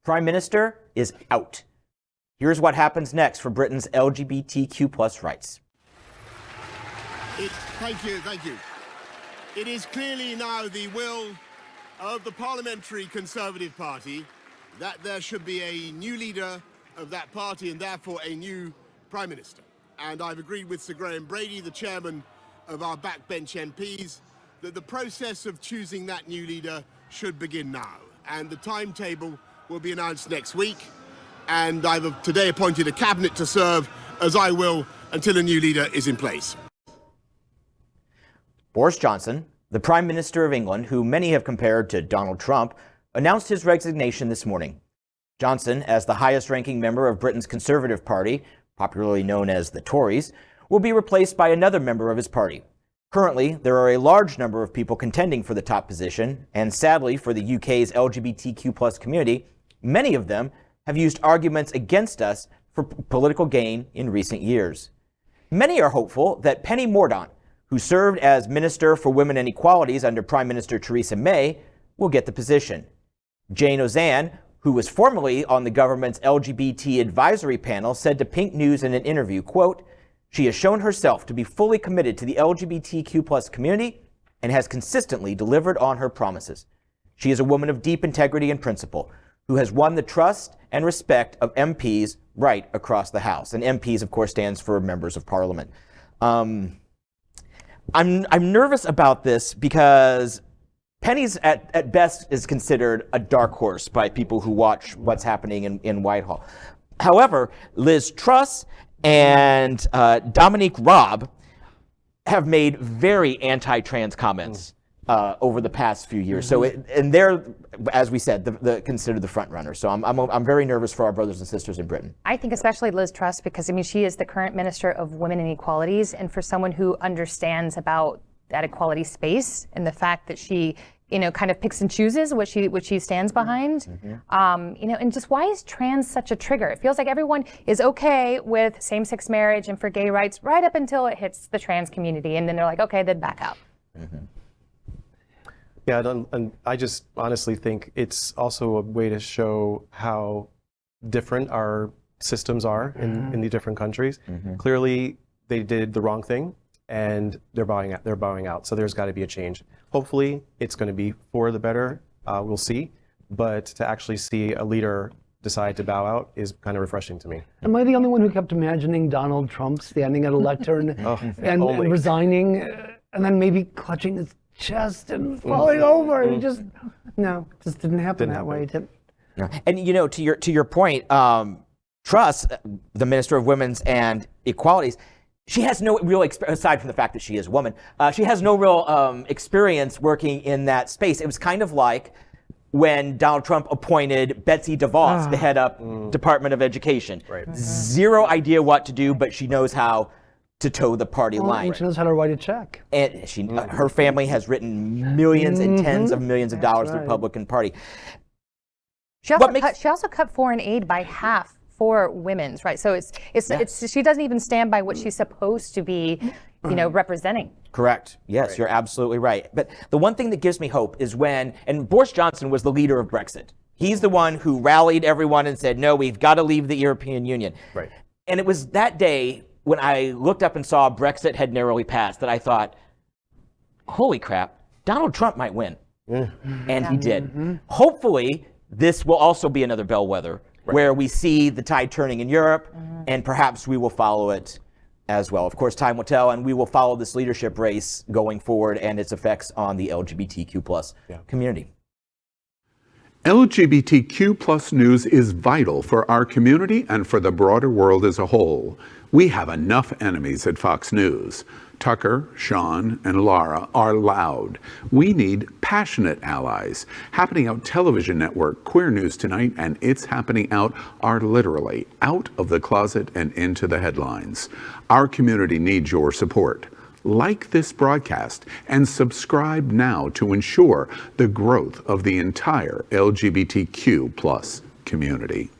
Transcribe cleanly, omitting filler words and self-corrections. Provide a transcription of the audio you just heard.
Prime Minister is out. Here's what happens next for Britain's LGBTQ plus rights. Thank you. It is clearly now the will of the Parliamentary Conservative Party that there should be a new leader of that party and therefore a new Prime Minister. And I've agreed with Sir Graham Brady, the chairman of our backbench MPs, that the process of choosing that new leader should begin now. And the timetable will be announced next week. And I've today appointed a cabinet to serve, as I will, until a new leader is in place. Boris Johnson, the Prime Minister of England, who many have compared to Donald Trump, announced his resignation this morning. Johnson, as the highest-ranking member of Britain's Conservative Party, popularly known as the Tories, will be replaced by another member of his party. Currently, there are a large number of people contending for the top position, and sadly for the UK's LGBTQ plus community, many of them have used arguments against us for political gain in recent years. Many are hopeful that Penny Mordaunt, who served as Minister for Women and Equalities under Prime Minister Theresa May, will get the position. Jane Ozanne, who was formerly on the government's LGBT advisory panel, said to Pink News in an interview, quote, "She has shown herself to be fully committed to the LGBTQ plus community and has consistently delivered on her promises. She is a woman of deep integrity and principle who has won the trust and respect of MPs right across the House." And MPs, of course, stands for members of Parliament. I'm nervous about this because Penny's at best is considered a dark horse by people who watch what's happening in Whitehall. However, Liz Truss and Dominique Raab have made very anti-trans comments over the past few years. So, and they're, as we said, considered the front runner. So I'm very nervous for our brothers and sisters in Britain. I think especially Liz Truss, because I mean she is the current Minister of Women and Equalities, and for someone who understands about that equality space and the fact that she, kind of picks and chooses what she stands behind, and just why is trans such a trigger? It feels like everyone is okay with same-sex marriage and for gay rights right up until it hits the trans community, and then they're like, okay, then back up. Yeah, and I just honestly think it's also a way to show how different our systems are in the different countries. Clearly, they did the wrong thing, and they're bowing out. So there's got to be a change. Hopefully, it's going to be for the better. We'll see. But to actually see a leader decide to bow out is kind of refreshing to me. Am I the only one who kept imagining Donald Trump standing at a lectern and resigning, and then maybe clutching his chest and falling over? And just didn't happen that way. No. And to your point, Truss, the Minister of Women's and Equalities, she has no real aside from the fact that she is a woman, she has no real experience working in that space. It was kind of like when Donald Trump appointed Betsy DeVos to head up Department of Education. Right. Zero idea what to do, but she knows how to toe the party line. And she knows how to write a check. And her family has written millions and tens of millions of dollars to the Republican Party. She also cut foreign aid by half for women's, right? So it's she doesn't even stand by what she's supposed to be, representing. Correct. Yes, You're absolutely right. But the one thing that gives me hope is and Boris Johnson was the leader of Brexit. He's the one who rallied everyone and said, no, we've got to leave the European Union. Right. And it was that day when I looked up and saw Brexit had narrowly passed that I thought, holy crap, Donald Trump might win. And he did. Hopefully, this will also be another bellwether where we see the tide turning in Europe, and perhaps we will follow it as well. Of course, time will tell, and we will follow this leadership race going forward and its effects on the LGBTQ plus community. LGBTQ plus news is vital for our community and for the broader world as a whole. We have enough enemies at Fox News. Tucker, Sean, and Laura are loud. We need passionate allies. Happening Out Television Network, Queer News Tonight, and It's Happening Out are literally out of the closet and into the headlines. Our community needs your support. Like this broadcast and subscribe now to ensure the growth of the entire LGBTQ plus community.